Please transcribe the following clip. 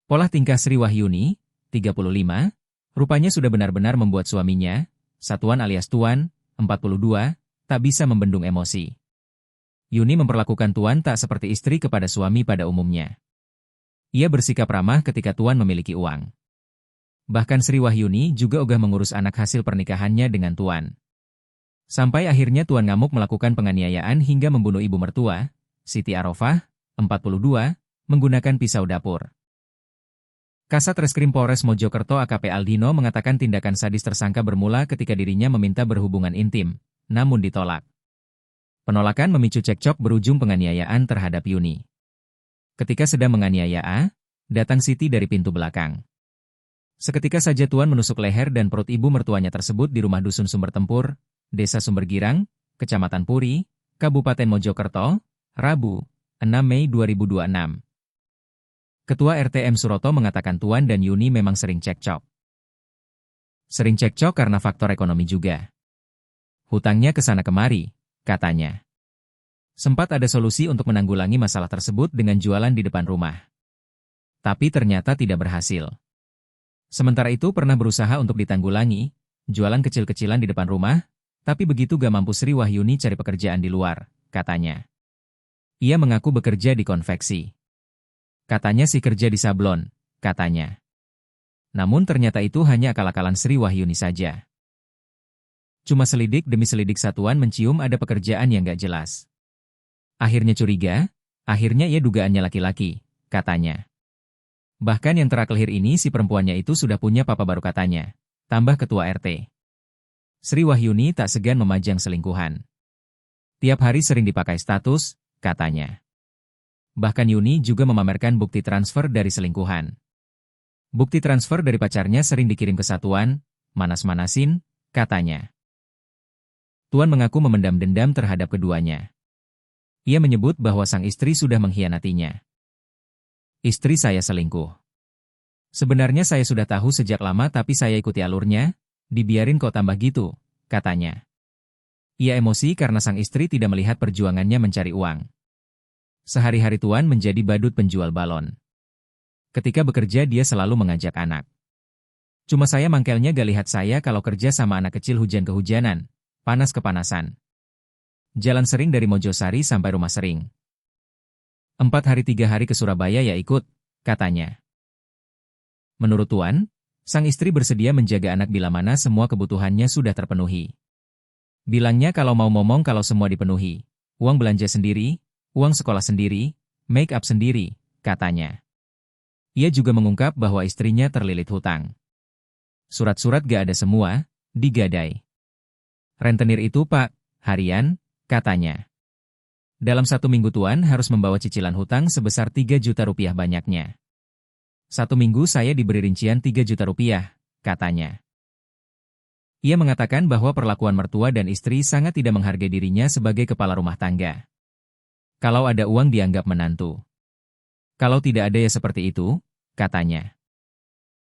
Pola tingkah Sri Wahyuni, 35, rupanya sudah benar-benar membuat suaminya, Satuan alias Tuan, 42, tak bisa membendung emosi. Yuni memperlakukan Tuan tak seperti istri kepada suami pada umumnya. Ia bersikap ramah ketika Tuan memiliki uang. Bahkan Sri Wahyuni juga ogah mengurus anak hasil pernikahannya dengan Tuan. Sampai akhirnya Tuan ngamuk melakukan penganiayaan hingga membunuh ibu mertua, Siti Arofah, 42, menggunakan pisau dapur. Kasat Reskrim Polres Mojokerto AKP Aldino mengatakan tindakan sadis tersangka bermula ketika dirinya meminta berhubungan intim, namun ditolak. Penolakan memicu cekcok berujung penganiayaan terhadap Yuni. Ketika sedang menganiaya A, datang Siti dari pintu belakang. Seketika saja Tuan menusuk leher dan perut ibu mertuanya tersebut di rumah Dusun Sumber Tempur, Desa Sumbergirang, Kecamatan Puri, Kabupaten Mojokerto, Rabu, 6 Mei 2026. Ketua RT M. Suroto mengatakan Tuan dan Yuni memang sering cekcok. Sering cekcok karena faktor ekonomi juga. Hutangnya kesana kemari, katanya. Sempat ada solusi untuk menanggulangi masalah tersebut dengan jualan di depan rumah. Tapi ternyata tidak berhasil. Sementara itu pernah berusaha untuk ditanggulangi, jualan kecil-kecilan di depan rumah, tapi begitu gak mampu Sri Wahyuni cari pekerjaan di luar, katanya. Ia mengaku bekerja di konveksi. Katanya sih kerja di sablon, katanya. Namun ternyata itu hanya akal-akalan Sri Wahyuni saja. Cuma selidik demi selidik Satuan mencium ada pekerjaan yang gak jelas. Akhirnya curiga, akhirnya ia dugaannya laki-laki, katanya. Bahkan yang terakhir ini si perempuannya itu sudah punya papa baru katanya, tambah ketua RT. Sri Wahyuni tak segan memajang selingkuhan. Tiap hari sering dipakai status, katanya. Bahkan Yuni juga memamerkan bukti transfer dari selingkuhan. Bukti transfer dari pacarnya sering dikirim ke Satuan, manas-manasin, katanya. Tuan mengaku memendam dendam terhadap keduanya. Ia menyebut bahwa sang istri sudah mengkhianatinya. Istri saya selingkuh. Sebenarnya saya sudah tahu sejak lama tapi saya ikuti alurnya, dibiarin kok tambah gitu, katanya. Ia emosi karena sang istri tidak melihat perjuangannya mencari uang. Sehari-hari Tuan menjadi badut penjual balon. Ketika bekerja dia selalu mengajak anak. Cuma saya mangkelnya gak lihat saya kalau kerja sama anak kecil hujan kehujanan, panas kepanasan. Jalan sering dari Mojosari sampai Rumah Sering. 4 hari 3 hari ke Surabaya ya ikut, katanya. Menurut Tuan, sang istri bersedia menjaga anak bila mana semua kebutuhannya sudah terpenuhi. Bilangnya kalau mau ngomong kalau semua dipenuhi, uang belanja sendiri, uang sekolah sendiri, make up sendiri, katanya. Ia juga mengungkap bahwa istrinya terlilit hutang. Surat-surat gak ada semua, digadai. Rentenir itu Pak, harian, katanya. Dalam 1 minggu Tuan harus membawa cicilan hutang sebesar 3 juta rupiah banyaknya. 1 minggu saya diberi rincian 3 juta rupiah, katanya. Ia mengatakan bahwa perlakuan mertua dan istri sangat tidak menghargai dirinya sebagai kepala rumah tangga. Kalau ada uang dianggap menantu. Kalau tidak ada ya seperti itu, katanya.